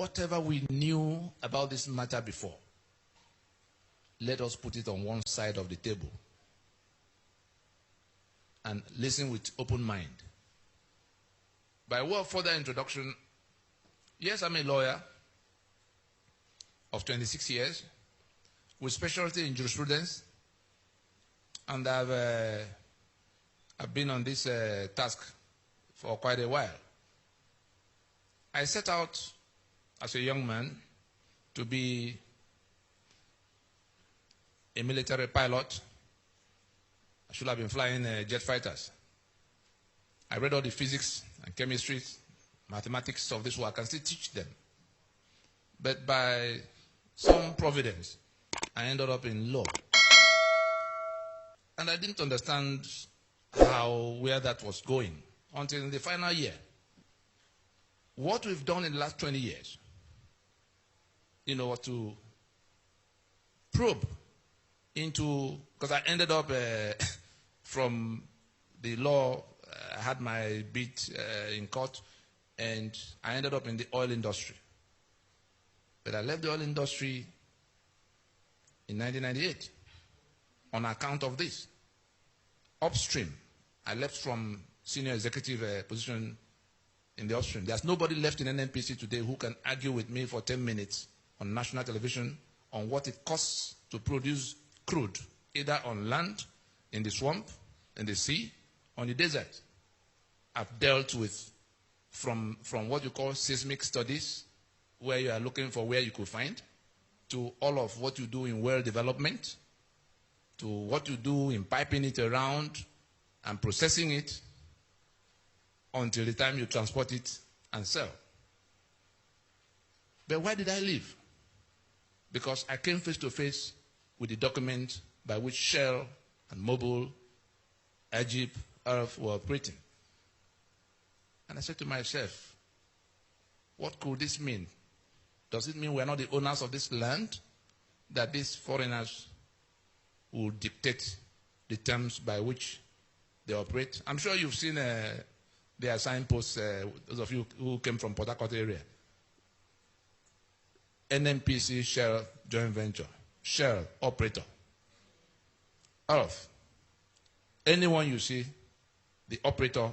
whatever we knew about this matter before, let us put it on one side of the table and listen with open mind. By way of further introduction, yes, I'm a lawyer of 26 years with specialty in jurisprudence, and I've been on this task for quite a while. I set out as a young man to be a military pilot. I should have been flying jet fighters. I read all the physics and chemistry, mathematics of this work. I can still teach them. But by some providence, I ended up in law. And I didn't understand where that was going until in the final year. What we've done in the last 20 years, to probe into, because I ended up from the law, I had my bit in court, and I ended up in the oil industry. But I left the oil industry in 1998 on account of this. Upstream, I left from senior executive position in the upstream. There's nobody left in NNPC today who can argue with me for 10 minutes on national television on what it costs to produce crude, either on land, in the swamp, in the sea, on the desert. I've dealt with from what you call seismic studies, where you are looking for where you could find, to all of what you do in well development, to what you do in piping it around and processing it until the time you transport it and sell. But why did I leave? Because I came face to face with the document by which Shell and Mobil, Egypt, Earth were operating. And I said to myself, what could this mean? Does it mean we're not the owners of this land? That these foreigners will dictate the terms by which they operate? I'm sure you've seen their signposts, those of you who came from Port Harcourt area. NNPC Shell joint venture. Shell operator. Earth. Anyone you see, the operator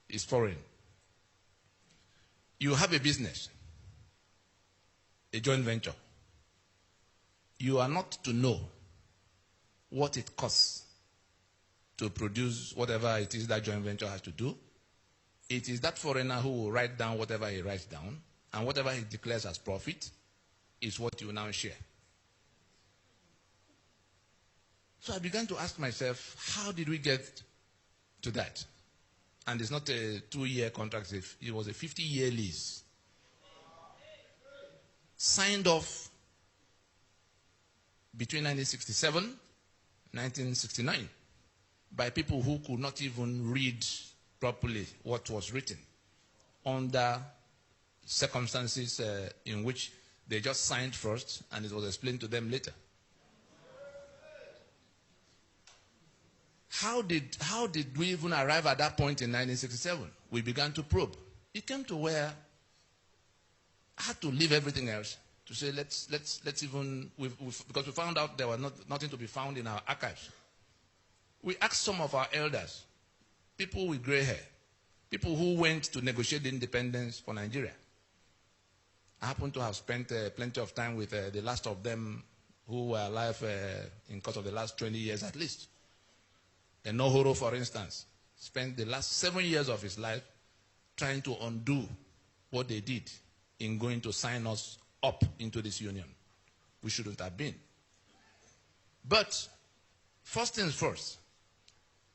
is foreign. You have a business, a joint venture. You are not to know what it costs to produce whatever it is that joint venture has to do. It is that foreigner who will write down whatever he writes down, and whatever he declares as profit is what you now share. So I began to ask myself, how did we get to that? And it's not a 2-year contract, it was a 50-year lease. Signed off between 1967 and 1969 by people who could not even read properly what was written, under circumstances in which they just signed first and it was explained to them later. How did we even arrive at that point in 1967? We began to probe. It came to where I had to leave everything else to say let's even because we found out there was nothing to be found in our archives. We asked some of our elders, people with gray hair, people who went to negotiate the independence for Nigeria. I happen to have spent plenty of time with the last of them who were alive in course of the last 20 years at least. And Nohoro, for instance, spent the last 7 years of his life trying to undo what they did in going to sign us up into this union. We shouldn't have been. But first things first,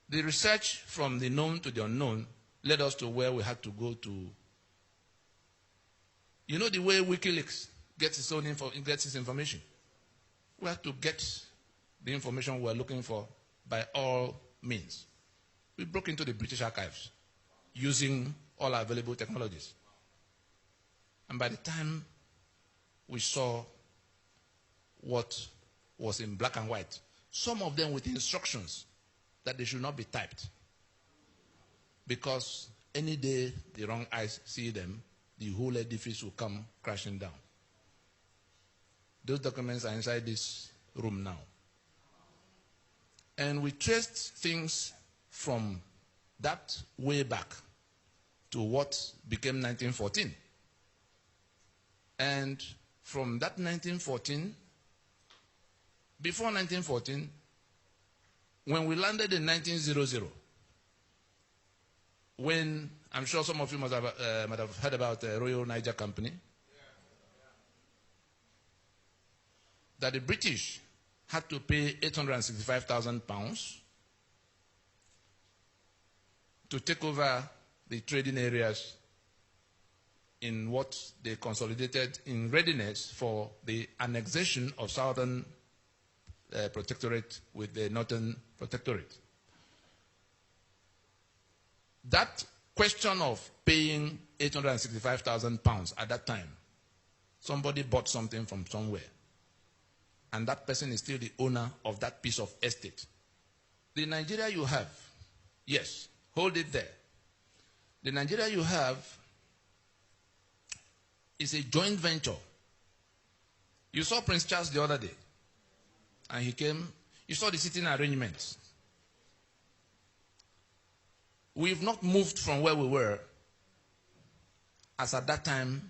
the research from the known to the unknown led us to where we had to go to. You know the way WikiLeaks gets its information? We had to get the information we were looking for by all means. We broke into the British archives using all available technologies. And by the time we saw what was in black and white, some of them with instructions that they should not be typed, because any day the wrong eyes see them, the whole edifice will come crashing down. Those documents are inside this room now. And we traced things from that way back to what became 1914. And from that 1914, before 1914, when we landed in 1900, when I'm sure some of you might have heard about the Royal Niger Company, that the British had to pay £865,000 to take over the trading areas in what they consolidated in readiness for the annexation of Southern Protectorate with the Northern Protectorate. That question of paying £865,000 at that time, somebody bought something from somewhere, and that person is still the owner of that piece of estate. The Nigeria you have, yes, hold it there. The Nigeria you have is a joint venture. You saw Prince Charles the other day, and he came. You saw the sitting arrangements. We've not moved from where we were as at that time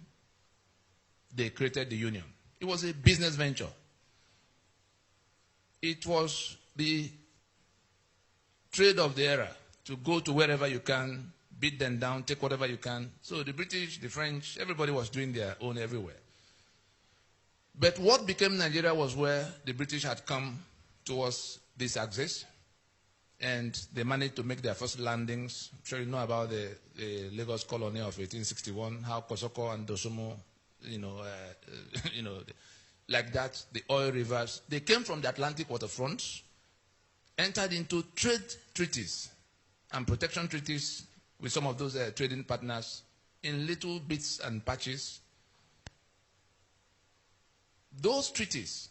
they created the union. It was a business venture. It was the trade of the era, to go to wherever you can, beat them down, take whatever you can. So the British, the French, everybody was doing their own everywhere. But what became Nigeria was where the British had come towards this axis, and they managed to make their first landings. I'm sure you know about the Lagos colony of 1861, how Kosoko and Dosumo, like that, the oil rivers. They came from the Atlantic waterfront, entered into trade treaties and protection treaties with some of those trading partners in little bits and patches. Those treaties,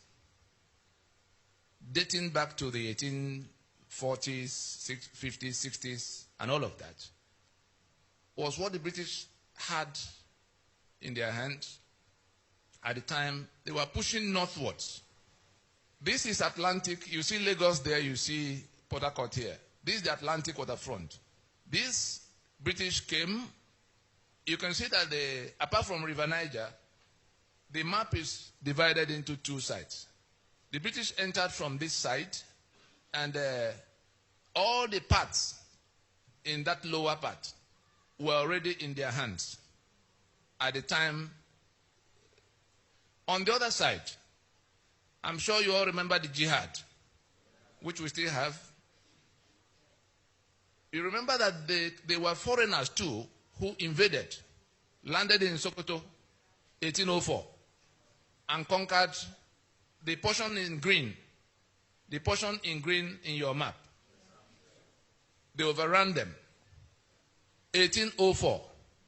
dating back to the 1840s, 50s, 60s, and all of that, was what the British had in their hands. At the time, they were pushing northwards. This is Atlantic. You see Lagos there, you see Port Harcourt here. This is the Atlantic waterfront. These British came. You can see that apart from River Niger, the map is divided into two sides. The British entered from this side, and all the parts in that lower part were already in their hands at the time. On the other side, I'm sure you all remember the jihad, which we still have. You remember that they were foreigners too who invaded, landed in Sokoto, 1804, and conquered the portion in green, the portion in green in your map. They overran them. 1804,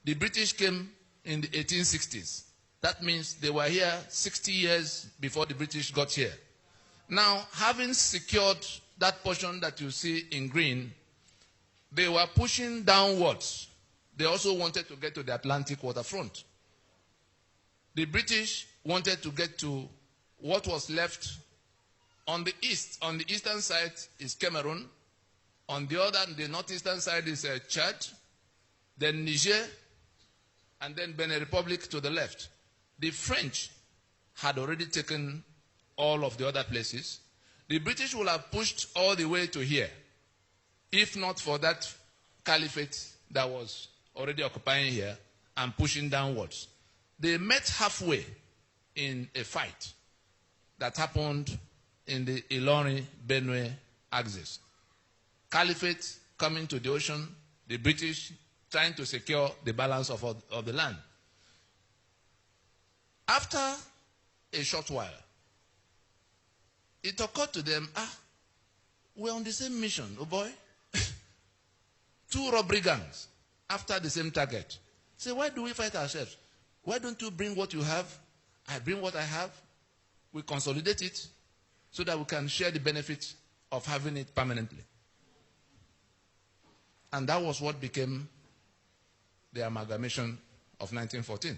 the British came in the 1860s. That means they were here 60 years before the British got here. Now, having secured that portion that you see in green, they were pushing downwards. They also wanted to get to the Atlantic waterfront. The British wanted to get to what was left on the east. On the eastern side is Cameroon. On the northeastern side is Chad, then Niger, and then Benin Republic to the left. The French had already taken all of the other places. The British would have pushed all the way to here, if not for that caliphate that was already occupying here and pushing downwards. They met halfway in a fight that happened in the Ilorin-Benue axis. Caliphate coming to the ocean, the British trying to secure the balance of the land. After a short while, it occurred to them, we're on the same mission, oh boy. Two robbery gangs after the same target. Say, why do we fight ourselves? Why don't you bring what you have? I bring what I have. We consolidate it so that we can share the benefit of having it permanently. And that was what became the amalgamation of 1914.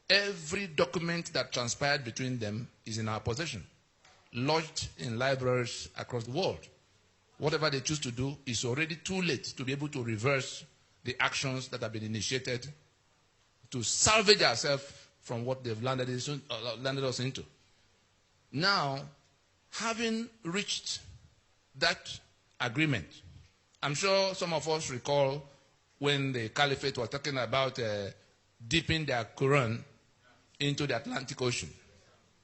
Every document that transpired between them is in our possession, lodged in libraries across the world. Whatever they choose to do is already too late to be able to reverse the actions that have been initiated to salvage ourselves from what they've landed us into. Now, having reached that agreement, I'm sure some of us recall when the caliphate was talking about dipping their Quran into the Atlantic Ocean.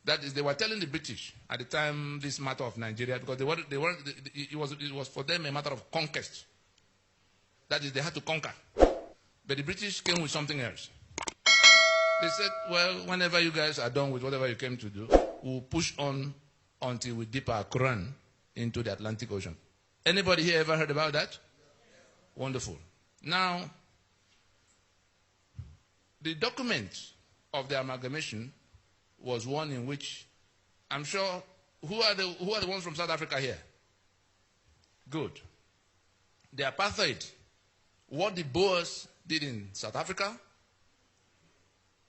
That is, they were telling the British at the time this matter of Nigeria, because it was for them a matter of conquest. That is, they had to conquer. But the British came with something else. They said, well, whenever you guys are done with whatever you came to do, we'll push on until we dip our Quran into the Atlantic Ocean. Anybody here ever heard about that? Wonderful. Now, the document of the amalgamation was one in which, I'm sure, who are the ones from South Africa here? Good. The apartheid, what the Boers did in South Africa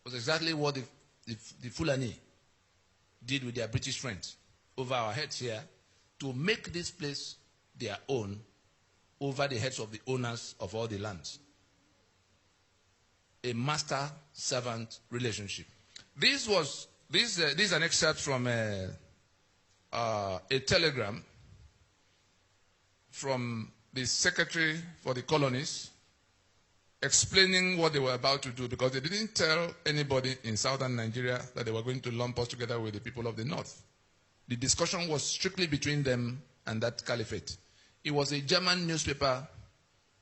was exactly what the Fulani did with their British friends over our heads here to make this place their own over the heads of the owners of all the lands. A master-servant relationship. This is an excerpt from a telegram from the Secretary for the Colonies explaining what they were about to do, because they didn't tell anybody in southern Nigeria that they were going to lump us together with the people of the north. The discussion was strictly between them and that caliphate. It was a German newspaper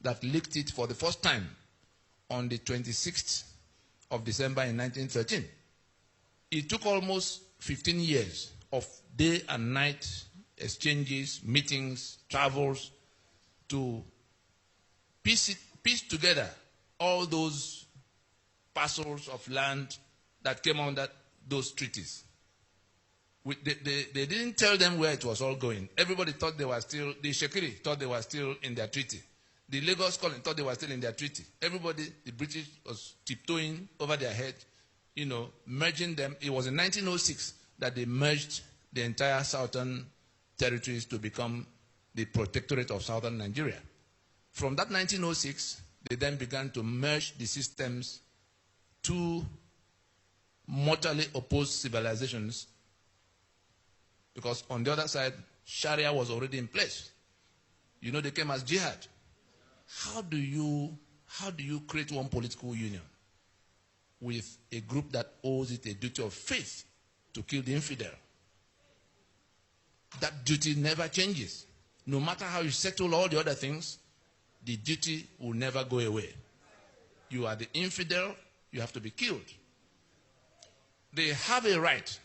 that leaked it for the first time on the 26th of December in 1913. It took almost 15 years of day and night exchanges, meetings, travels to piece together all those parcels of land that came under those treaties. They didn't tell them where it was all going. Everybody thought they were still, the Shekiri thought they were still in their treaty. The Lagos colony thought they were still in their treaty. Everybody, the British was tiptoeing over their head, merging them. It was in 1906 that they merged the entire southern territories to become the protectorate of southern Nigeria. From that 1906, they then began to merge the systems, two mortally opposed civilizations, because on the other side, Sharia was already in place. They came as jihad. How do you create one political union with a group that owes it a duty of faith to kill the infidel? That duty never changes. No matter how you settle all the other things, the duty will never go away. You are the infidel, you have to be killed. They have a right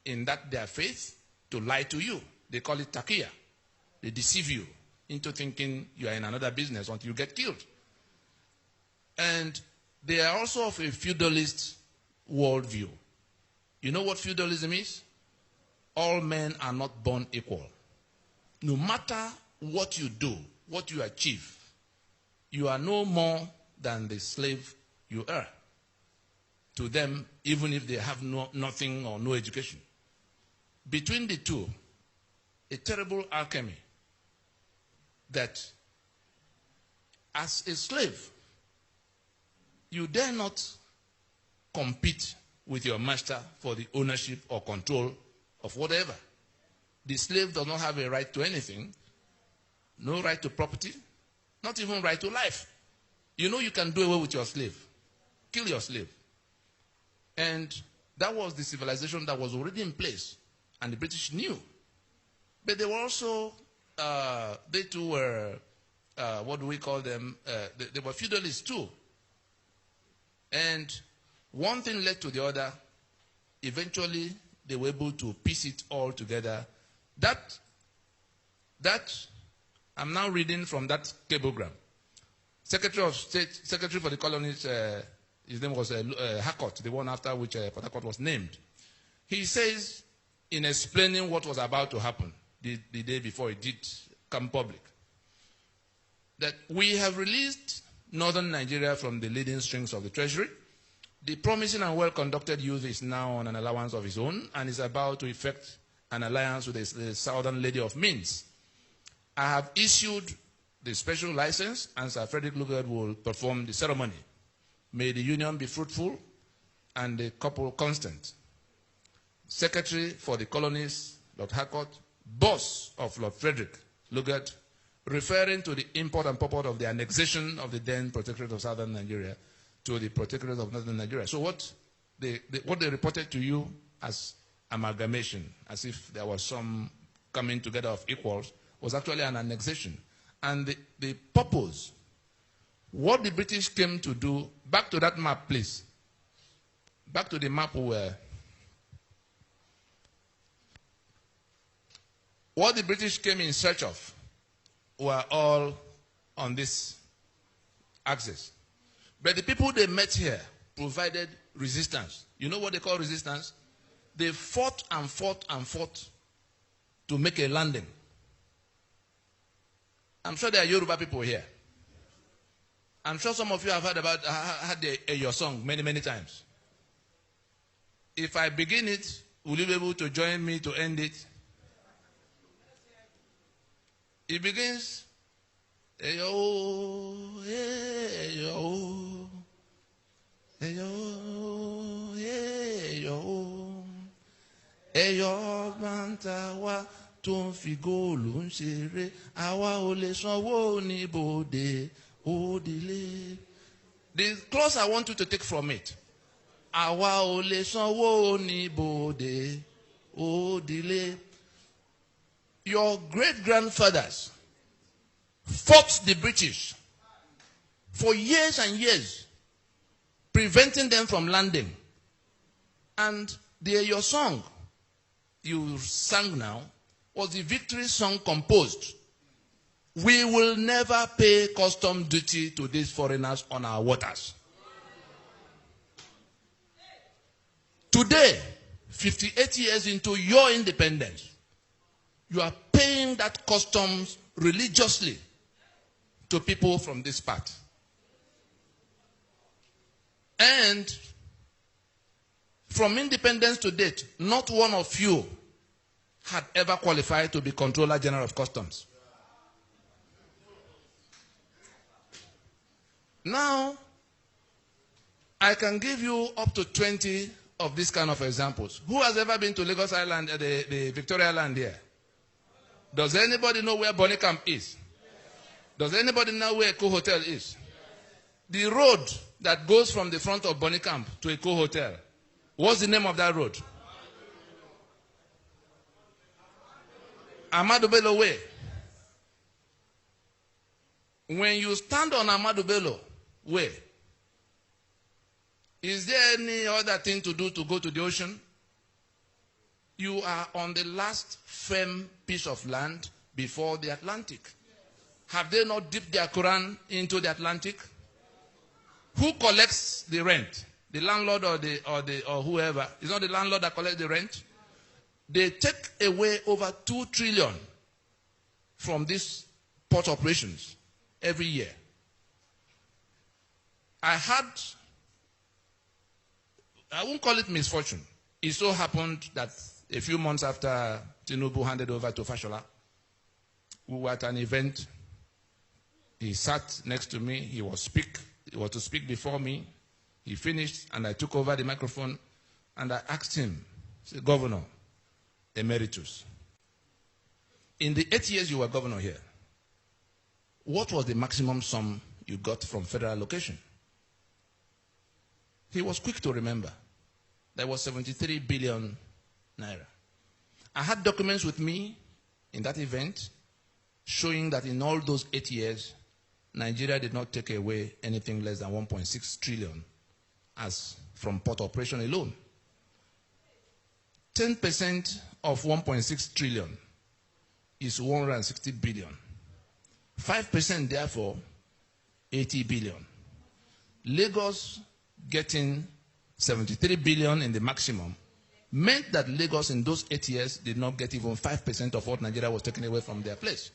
in that their faith to lie to you. They call it taqiyya. They deceive you into thinking you are in another business until you get killed. And they are also of a feudalist worldview. You know what feudalism is? All men are not born equal. No matter what you do, what you achieve, you are no more than the slave you are to them, even if they have nothing or no education. Between the two, a terrible alchemy that as a slave, you dare not compete with your master for the ownership or control of whatever. The slave does not have a right to anything, no right to property, not even right to life. You can do away with your slave. Kill your slave. And that was the civilization that was already in place, and the British knew. But they were also, they too were, what do we call them? They were feudalists too. And one thing led to the other. Eventually, they were able to piece it all together. That I'm now reading from that cablegram. Secretary of State, Secretary for the Colonies, his name was Harcourt, the one after which Port Harcourt was named. He says, in explaining what was about to happen the day before it did come public, that we have released northern Nigeria from the leading strings of the treasury. The promising and well-conducted youth is now on an allowance of his own and is about to effect an alliance with the southern lady of means. I have issued the special license, and Sir Frederick Lugard will perform the ceremony. May the union be fruitful and the couple constant. Secretary for the colonies, Lord Harcourt, boss of Lord Frederick Lugard, referring to the import and purport of the annexation of the then Protectorate of Southern Nigeria to the Protectorate of Northern Nigeria. So what they reported to you as amalgamation, as if there was some coming together of equals, was actually an annexation. And the purpose, what the British came to do, back to that map, please. Back to the map where what the British came in search of were all on this axis. But the people they met here provided resistance. You know what they call resistance? They fought and fought and fought to make a landing. I'm sure there are Yoruba people here. I'm sure some of you have heard your song many, many times. If I begin it, will you be able to join me to end it? It begins, Eyo, Eyo, Eyo, Eyo, Eyo, Bantawa, Ton fi góòlù ń ṣeré, àwa ò lè sanwó ní bòde, òdìlé. The clause I want you to take from it. Àwa ò lè sanwó ní bòde, òdìlé. Your great-grandfathers fought the British for years and years, preventing them from landing. And your song you sang now was the victory song composed. We will never pay custom duty to these foreigners on our waters. Today, 58 years into your independence, you are paying that customs religiously to people from this part. And from independence to date, not one of you had ever qualified to be Controller General of Customs. Now, I can give you up to 20 of these kind of examples. Who has ever been to Lagos Island, the Victoria Island here? Does anybody know where Bonny Camp is? Does anybody know where Eco Hotel is? The road that goes from the front of Bonny Camp to Eco Hotel, what's the name of that road? Ahmadu Bello Way. When you stand on Ahmadu Bello Way, is there any other thing to do to go to the ocean? You are on the last firm piece of land before the Atlantic. Have they not dipped their Quran into the Atlantic? Who collects the rent? The landlord or whoever? It's not the landlord that collects the rent. They take away over 2 trillion from these port operations every year. I won't call it misfortune. It so happened that a few months after Tinubu handed over to Fashola, we were at an event. He sat next to me. He was to speak before me. He finished, and I took over the microphone, and I asked him, said, Governor Emeritus, in the 8 years you were governor here, what was the maximum sum you got from federal allocation? He was quick to remember. There was 73 billion naira. I had documents with me in that event showing that in all those 8 years, Nigeria did not take away anything less than 1.6 trillion as from port operation alone. 10% of 1.6 trillion is 160 billion. 5% therefore, 80 billion. Lagos getting 73 billion in the maximum meant that Lagos in those 8 years did not get even 5% of what Nigeria was taking away from their place.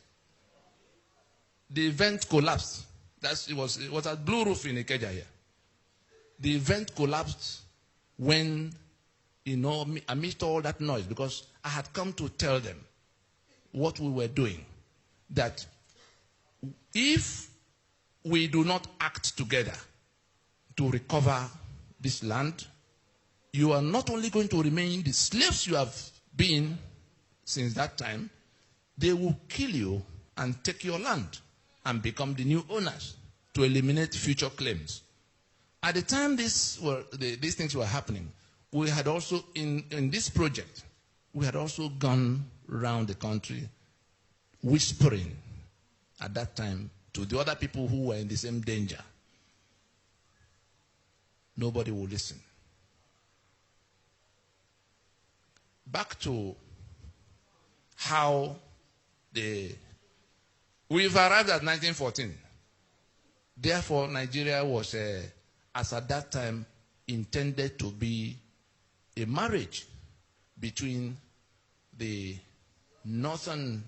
The event collapsed It was a Blue Roof in Ikeja here. The event collapsed when, amidst all that noise, because I had come to tell them what we were doing, that if we do not act together to recover this land, you are not only going to remain the slaves you have been since that time, they will kill you and take your land and become the new owners to eliminate future claims. At the time these things were happening, we had also, in this project, we had also gone around the country whispering at that time to the other people who were in the same danger. Nobody will listen. Back to how we've arrived at 1914. Therefore, Nigeria was, as at that time, intended to be a marriage between the northern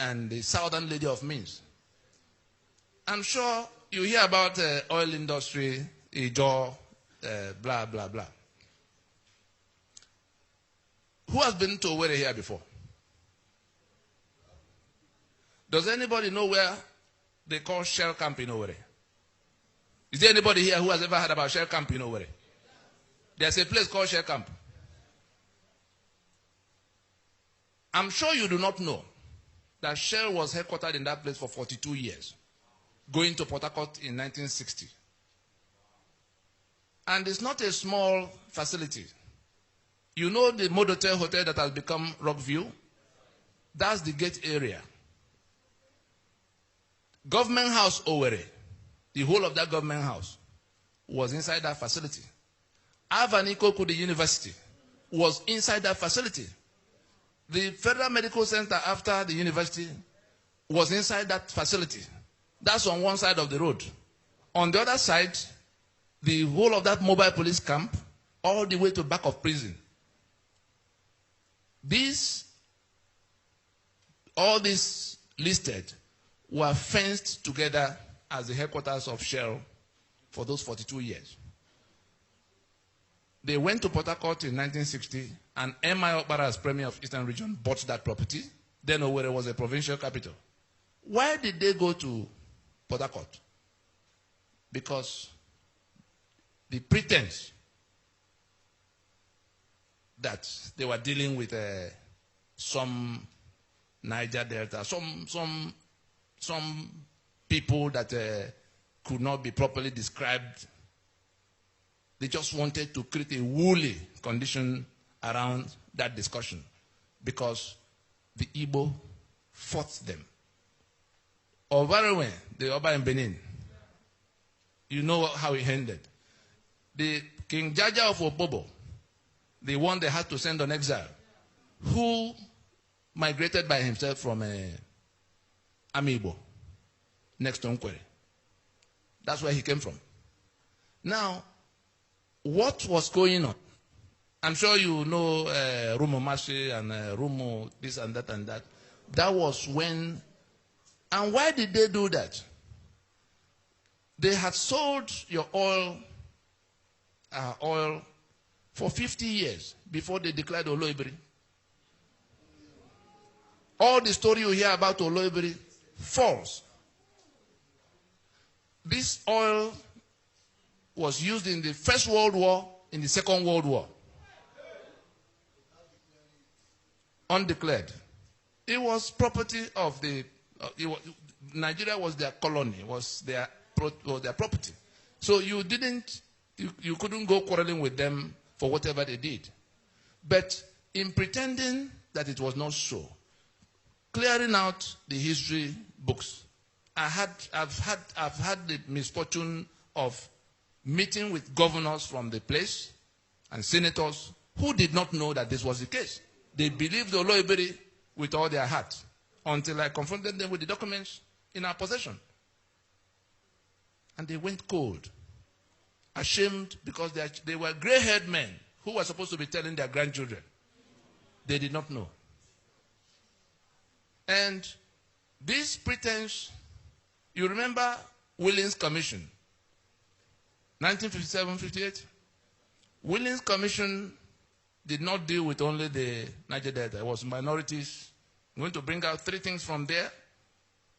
and the southern lady of means. I'm sure you hear about oil industry, Ijo, blah, blah, blah. Who has been to Owerri here before? Does anybody know where they call Shell Camp in Owerri? Is there anybody here who has ever heard about Shell Camp in Owerri? There's a place called Shell Camp. I'm sure you do not know that Shell was headquartered in that place for 42 years, going to Port Harcourt in 1960. And it's not a small facility. You know the Modotel Hotel that has become Rockview? That's the gate area. Government House Owerri, the whole of that government house, was inside that facility. Avanikoku, the university, was inside that facility. The Federal Medical Center after the university was inside that facility. That's on one side of the road. On the other side, the whole of that mobile police camp, all the way to back of prison. All these listed were fenced together as the headquarters of Shell for those 42 years. They went to Port Harcourt in 1960, and M.I. Okpara, as Premier of Eastern Region, bought that property. Then Owerri was a provincial capital. Why did they go to Port Harcourt? Because the pretense that they were dealing with some Niger Delta, some people that could not be properly described. They just wanted to create a woolly condition around that discussion because the Igbo fought them. Ovarewe, the Oba in Benin, you know how it ended. The King Jaja of Opobo, the one they had to send on exile, who migrated by himself from Amibo, next to Nkwere. That's where he came from. Now, what was going on? I'm sure you know Rumo Mashi and Rumo this and that and that. That was when, and why did they do that? They had sold your oil for 50 years before they declared Oloibiri. All the story you hear about Oloibiri, false. This oil was used in the First World War, in the Second World War. Undeclared. It was property of Nigeria was their colony, was their property. So you couldn't go quarreling with them for whatever they did. But in pretending that it was not so, clearing out the history books, I've had the misfortune of meeting with governors from the place and senators who did not know that this was the case. They believed Oloibiri with all their heart until I confronted them with the documents in our possession. And they went cold, ashamed because they were gray-haired men who were supposed to be telling their grandchildren. They did not know. And this pretense You remember Willings Commission, 1957-58? Willings Commission did not deal with only the Niger Delta. It was minorities. I'm going to bring out 3 things from there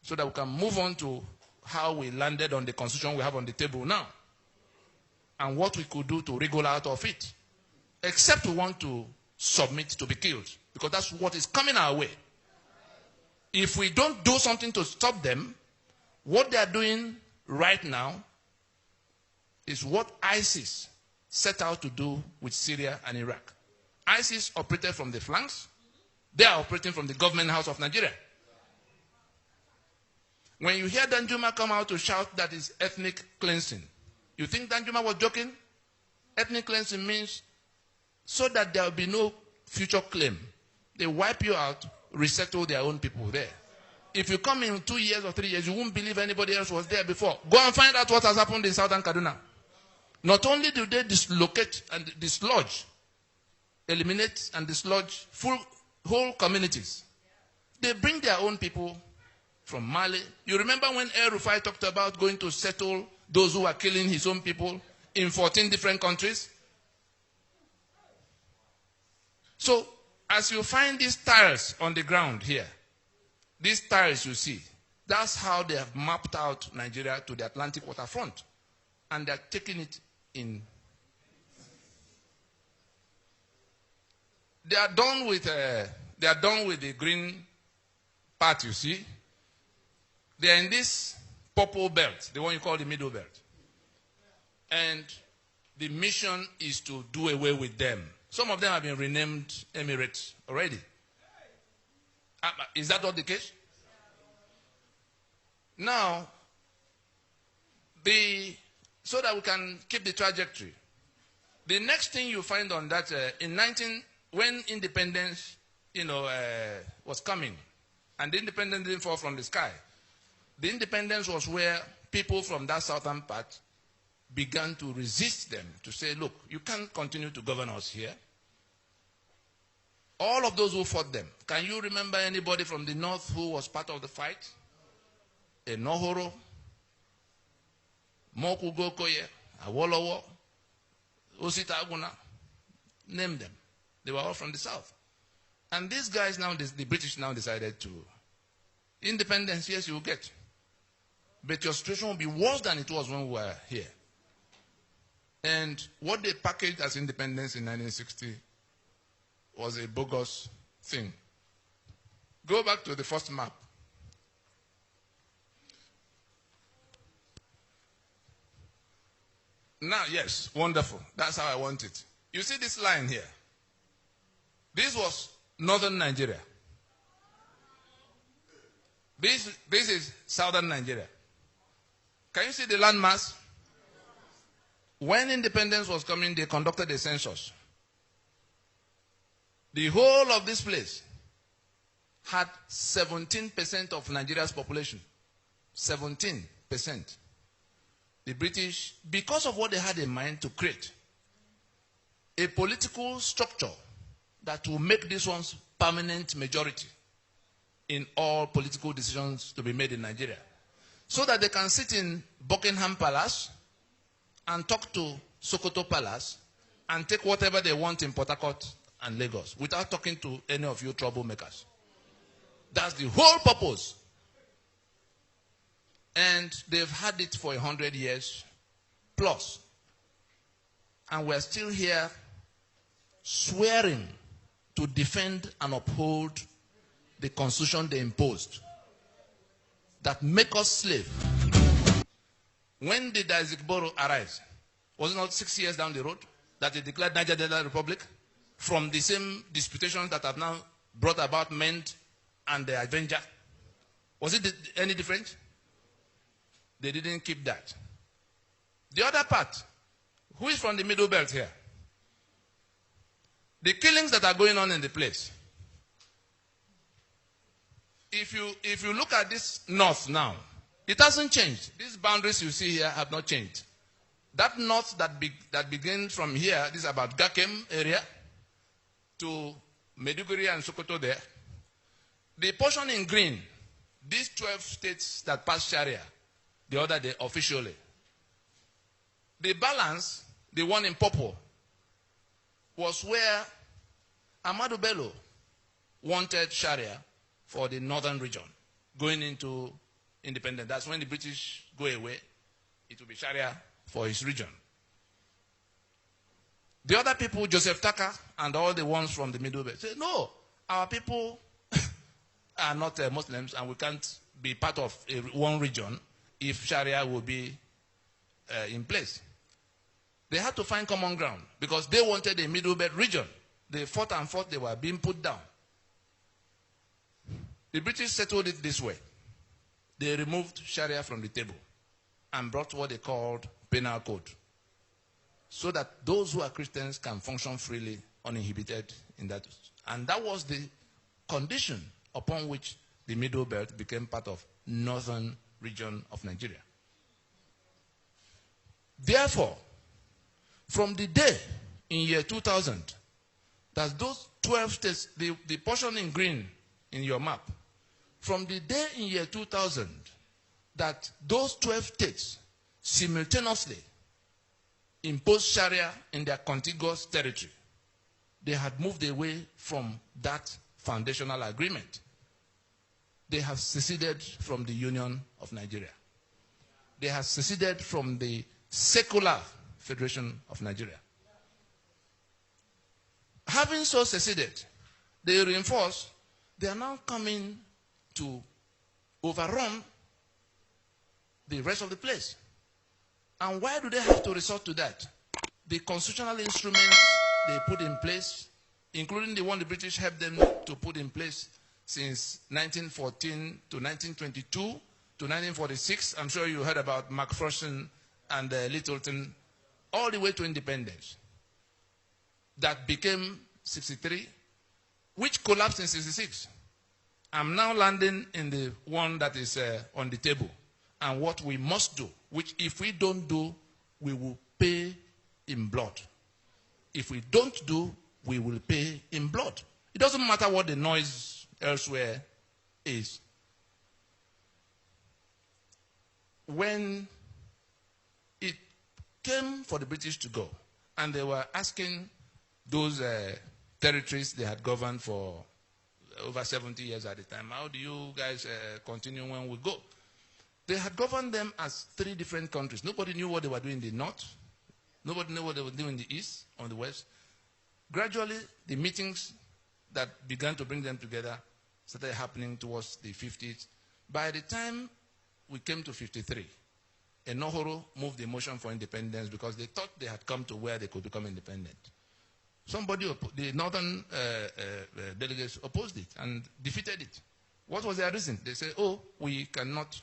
so that we can move on to how we landed on the constitution we have on the table now and what we could do to wriggle out of it, except we want to submit to be killed, because that's what is coming our way. If we don't do something to stop them, what they are doing right now is what ISIS set out to do with Syria and Iraq. ISIS operated from the flanks. They are operating from the government house of Nigeria. When you hear Danjuma come out to shout that is ethnic cleansing, you think Danjuma was joking? Ethnic cleansing means so that there will be no future claim. They wipe you out, resettle their own people there. If you come in 2 years or 3 years, you won't believe anybody else was there before. Go and find out what has happened in southern Kaduna. Not only do they dislocate and dislodge, eliminate and dislodge whole communities, they bring their own people from Mali. You remember when El Rufai talked about going to settle those who are killing his own people in 14 different countries? So, as you find these tiles on the ground here, these tiles you see, that's how they have mapped out Nigeria to the Atlantic waterfront. And they're taking it in. They are done with the green part, you see. They are in this purple belt, the one you call the middle belt. And the mission is to do away with them. Some of them have been renamed Emirates already. Is that not the case? Now, so that we can keep the trajectory, the next thing you find on that, when independence, was coming, and the independence didn't fall from the sky, the independence was where people from that southern part began to resist them, to say, look, you can't continue to govern us here. All of those who fought them. Can you remember anybody from the north who was part of the fight? Enohoro, Moku Gokoye, Awolowo, Osita Aguna, name them. They were all from the south. And these guys now, the British now decided to, independence, yes, you will get. But your situation will be worse than it was when we were here. And what they packaged as independence in 1960 was a bogus thing. Go back to the first map. Now, yes, wonderful. That's how I want it. You see this line here? This was northern Nigeria. This is southern Nigeria. Can you see the landmass? When independence was coming, they conducted a census. The whole of this place had 17% of Nigeria's population. 17%. The British, because of what they had in mind to create a political structure that will make this one's permanent majority in all political decisions to be made in Nigeria, so that they can sit in Buckingham Palace and talk to Sokoto Palace and take whatever they want in Port Harcourt and Lagos without talking to any of you troublemakers. That's the whole purpose. And they've had it for 100 years plus. And we're still here swearing to defend and uphold the constitution they imposed that make us slave. When did Isaac Boro arise? Was it not 6 years down the road that they declared Niger Delta Republic from the same disputations that have now brought about Ment and the Avenger? Was it any different? They didn't keep that. The other part, who is from the middle belt here? The killings that are going on in the place. If you look at this north now, it hasn't changed. These boundaries you see here have not changed. That north that begins from here, this is about Gakem area, to Meduguri and Sokoto there. The portion in green, these 12 states that pass Sharia, the other day officially. The balance, the one in purple, was where Ahmadu Bello wanted Sharia for the northern region, going into independence. That's when the British go away, it will be Sharia for his region. The other people, Joseph Tucker and all the ones from the Middle Belt, say, no, our people are not Muslims and we can't be part of one region if Sharia will be in place. They had to find common ground because they wanted a Middle Belt region. They fought and fought, they were being put down. The British settled it this way. They removed Sharia from the table and brought what they called penal code, so that those who are Christians can function freely, uninhibited in that. And that was the condition upon which the Middle Belt became part of northern region of Nigeria. Therefore, from the day in year 2000 that those 12 states, the portion in green in your map, from the day in year 2000 that those 12 states simultaneously imposed Sharia in their contiguous territory, they had moved away from that foundational agreement. They have seceded from the Union of Nigeria. They have seceded from the secular Federation of Nigeria. Having so seceded, they reinforce, they are now coming to overrun the rest of the place. And why do they have to resort to that? The constitutional instruments they put in place, including the one the British helped them to put in place since 1914 to 1922 to 1946. I'm sure you heard about McPherson and Littleton, all the way to independence. That became 63, which collapsed in 66. I'm now landing in the one that is on the table. And what we must do, which if we don't do, we will pay in blood. If we don't do, we will pay in blood. It doesn't matter what the noise elsewhere is. When it came for the British to go, and they were asking those territories they had governed for over 70 years at the time, how do you guys continue when we go? They had governed them as 3 different countries. Nobody knew what they were doing in the north. Nobody knew what they were doing in the east, on the west. Gradually, the meetings that began to bring them together started happening towards the 50s. By the time we came to 53, Enohoro moved the motion for independence because they thought they had come to where they could become independent. The northern delegates opposed it and defeated it. What was their reason? They said, oh, we cannot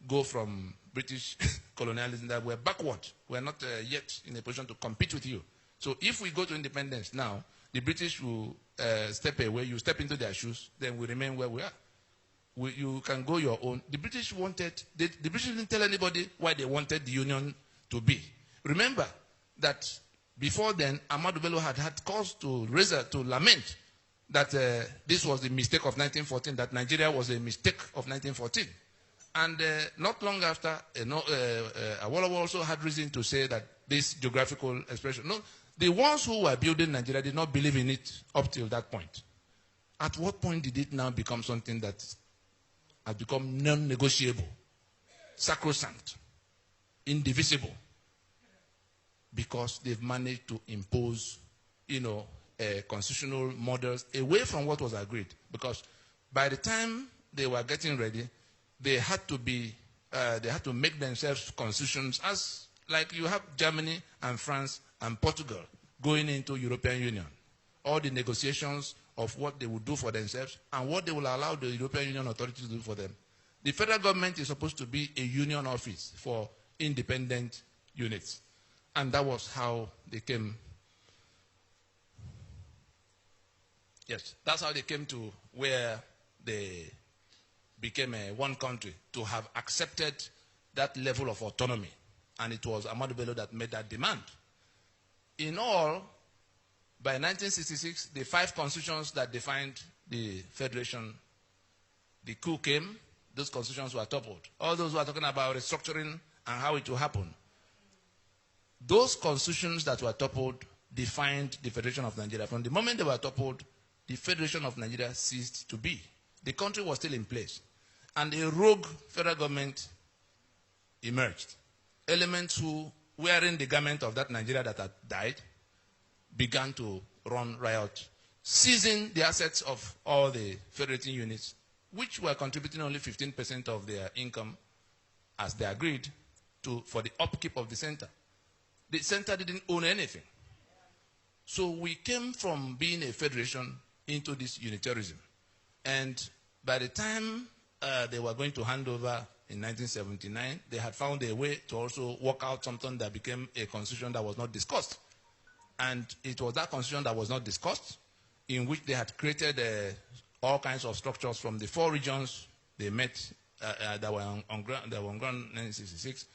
go from British colonialism, that we're backward. We're not yet in a position to compete with you. So if we go to independence now, the British will step away, you step into their shoes, then we remain where we are. You can go your own. The British the British didn't tell anybody why they wanted the Union to be. Remember that before then, Ahmadu Bello had cause to lament that this was the mistake of 1914, that Nigeria was a mistake of 1914. And not long after, Awolowo also had reason to say that this geographical expression. No, the ones who were building Nigeria did not believe in it up till that point. At what point did it now become something that has become non-negotiable, sacrosanct, indivisible? Because they've managed to impose, constitutional models away from what was agreed. Because by the time they were getting ready, they had to make themselves constitutions, as like you have Germany and France and Portugal going into European Union. All the negotiations of what they would do for themselves and what they will allow the European Union authorities to do for them. The federal government is supposed to be a union office for independent units. And that was how they came. Yes, that's how they came to where they became one country, to have accepted that level of autonomy. And it was Ahmadu Bello that made that demand. In all, by 1966, the 5 constitutions that defined the federation, the coup came, those constitutions were toppled. All those who are talking about restructuring and how it will happen. Those constitutions that were toppled defined the Federation of Nigeria. From the moment they were toppled, the Federation of Nigeria ceased to be. The country was still in place. And a rogue federal government emerged. Elements who, wearing the garment of that Nigeria that had died, began to run riot, seizing the assets of all the federating units, which were contributing only 15% of their income, as they agreed, for the upkeep of the center. The center didn't own anything. So we came from being a federation into this unitarianism. And by the time they were going to hand over in 1979, they had found a way to also work out something that became a constitution that was not discussed. And it was that constitution that was not discussed, in which they had created all kinds of structures from the 4 regions they met that were on ground in 1966.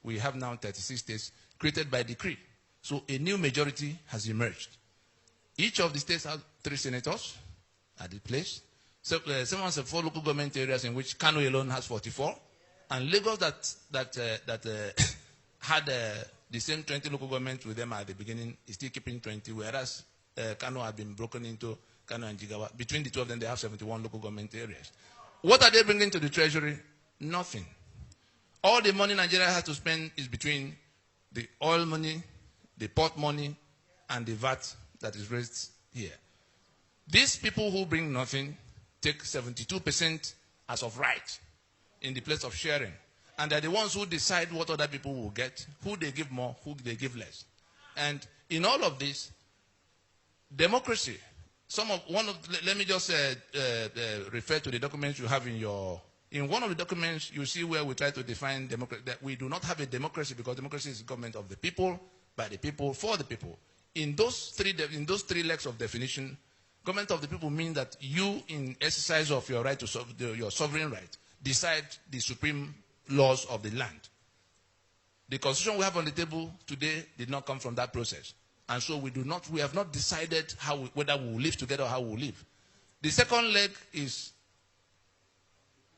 We have now 36 states created by decree. So a new majority has emerged. Each of the states has 3 senators at the place. So, 4 local government areas in which Kano alone has 44. And Lagos that had the same 20 local governments with them at the beginning is still keeping 20, whereas Kano had been broken into Kano and Jigawa. Between the two of them, they have 71 local government areas. What are they bringing to the treasury? Nothing. All the money Nigeria has to spend is between the oil money, the port money, and the VAT that is raised here. These people who bring nothing take 72% as of right in the place of sharing. And they're the ones who decide what other people will get, who they give more, who they give less. And in all of this, democracy, let me just refer to the documents you have in one of the documents, you see where we try to define democracy, that we do not have a democracy because democracy is the government of the people, by the people, for the people. In those three legs of definition, government of the people mean that you, in exercise of your right to your sovereign right, decide the supreme laws of the land. The constitution we have on the table today did not come from that process. And so we have not decided whether we will live together or how we will live. The second leg is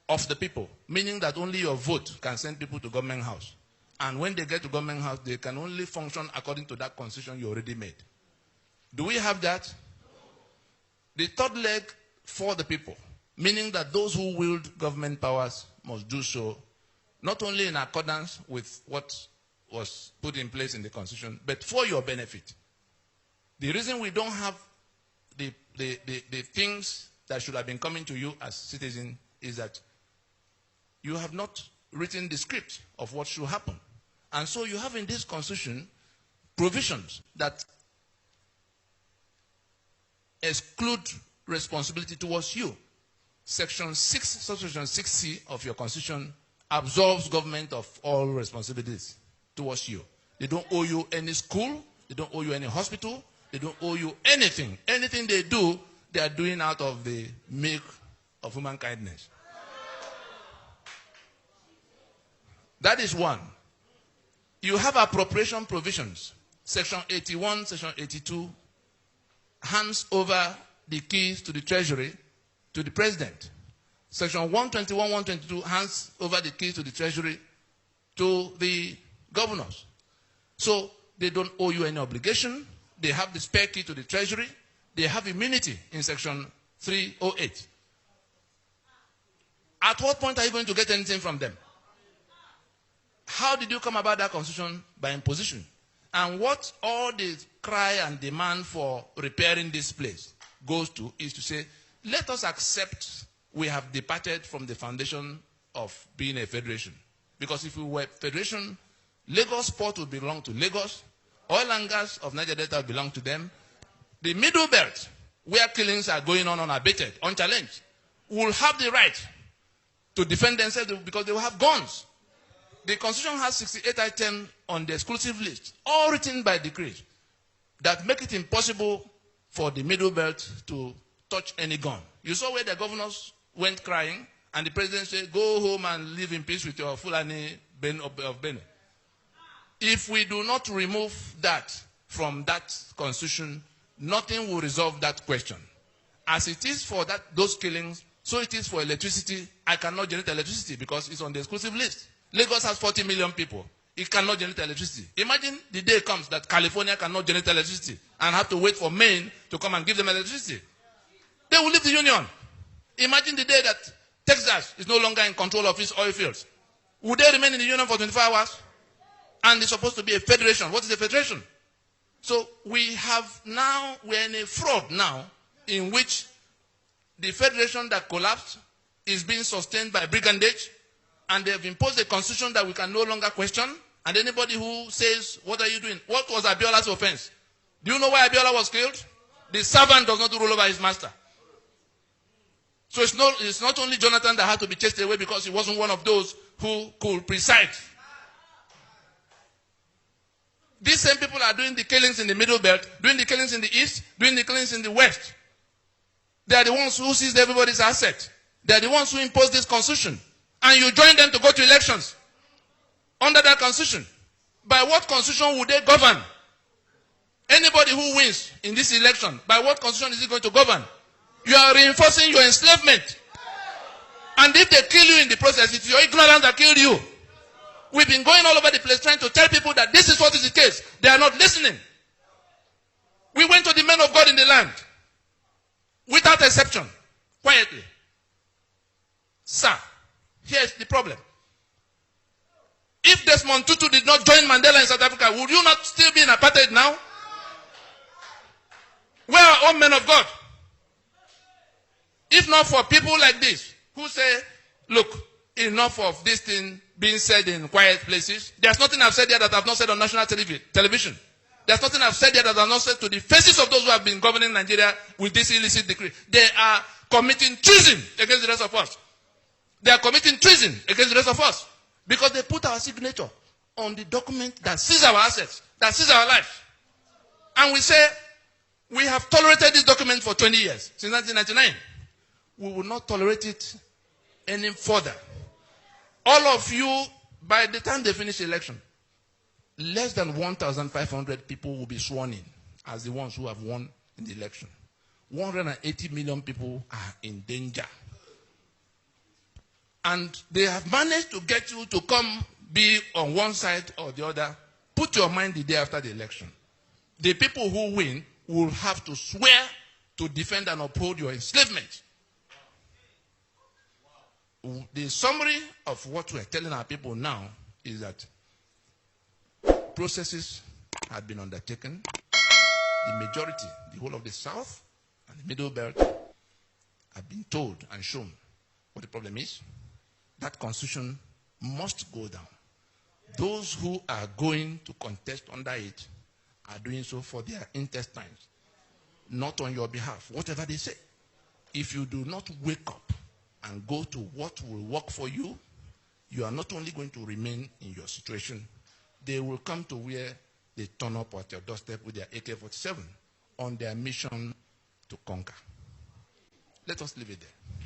of the people, meaning that only your vote can send people to government house. And when they get to government house, they can only function according to that constitution you already made. Do we have that? The third leg, for the people, meaning that those who wield government powers must do so not only in accordance with what was put in place in the constitution, but for your benefit. The reason we don't have the things that should have been coming to you as citizens is that you have not written the script of what should happen. And so you have in this constitution provisions that exclude responsibility towards you. Section 6, subsection 6C of your constitution absolves government of all responsibilities towards you. They don't owe you any school, they don't owe you any hospital, they don't owe you anything. Anything they do, they are doing out of the milk of human kindness. That is one. You have appropriation provisions. Section 81, section 82 hands over the keys to the treasury to the president. Section 121, 122 hands over the keys to the treasury to the governors. So they don't owe you any obligation. They have the spare key to the treasury. They have immunity in section 308. At what point are you going to get anything from them? How did you come about that constitution? By imposition. And what all the cry and demand for repairing this place goes to is to say, let us accept we have departed from the foundation of being a federation. Because if we were a federation, Lagos port would belong to Lagos, oil and gas of Niger Delta would belong to them. The middle belt, where killings are going on unabated, unchallenged, will have the right to defend themselves because they will have guns. The constitution has 68 items on the exclusive list, all written by decree, that make it impossible for the middle belt to touch any gun. You saw where the governors went crying, and the president said, go home and live in peace with your Fulani of Benin. If we do not remove that from that constitution, nothing will resolve that question. As it is for those killings, So it is for electricity. I cannot generate electricity because it's on the exclusive list. Lagos has 40 million people. It cannot generate electricity. Imagine the day comes that California cannot generate electricity and have to wait for Maine to come and give them electricity. They will leave the union. Imagine the day that Texas is no longer in control of its oil fields. Would they remain in the union for 24 hours? And it's supposed to be a federation. What is a federation? So we're in a fraud now in which the federation that collapsed is being sustained by brigandage, and they have imposed a constitution that we can no longer question. And anybody who says, what are you doing? What was Abiola's offense? Do you know why Abiola was killed? The servant does not rule over his master. So it's not only Jonathan that had to be chased away because he wasn't one of those who could preside. These same people are doing the killings in the Middle Belt, doing the killings in the East, doing the killings in the West. They are the ones who seized everybody's asset. They are the ones who imposed this constitution. And you join them to go to elections under that constitution. By what constitution would they govern? Anybody who wins in this election, by what constitution is he going to govern? You are reinforcing your enslavement. And if they kill you in the process, it's your ignorance that killed you. We've been going all over the place trying to tell people that this is what is the case. They are not listening. We went to the men of God in the land, without exception, quietly. Sir, here's the problem. If Desmond Tutu did not join Mandela in South Africa, would you not still be in apartheid now? Where are all men of God? If not for people like this, who say, look, enough of this thing being said in quiet places. There's nothing I've said here that I've not said on national television. There's nothing I've said here that I've not said to the faces of those who have been governing Nigeria with this illicit decree. They are committing treason against the rest of us. They are committing treason against the rest of us. Because they put our signature on the document that sees our assets, that sees our lives. And we say, we have tolerated this document for 20 years, since 1999. We will not tolerate it any further. All of you, by the time they finish the election, less than 1,500 people will be sworn in as the ones who have won in the election. 180 million people are in danger. And they have managed to get you to come be on one side or the other. Put your mind the day after the election. The people who win will have to swear to defend and uphold your enslavement. The summary of what we are telling our people now is that processes have been undertaken. The majority, the whole of the South and the Middle Belt, have been told and shown what the problem is. That constitution must go down. Those who are going to contest under it are doing so for their intestines, not on your behalf, whatever they say. If you do not wake up and go to what will work for you, you are not only going to remain in your situation, they will come to where they turn up at your doorstep with their AK-47 on their mission to conquer. Let us leave it there.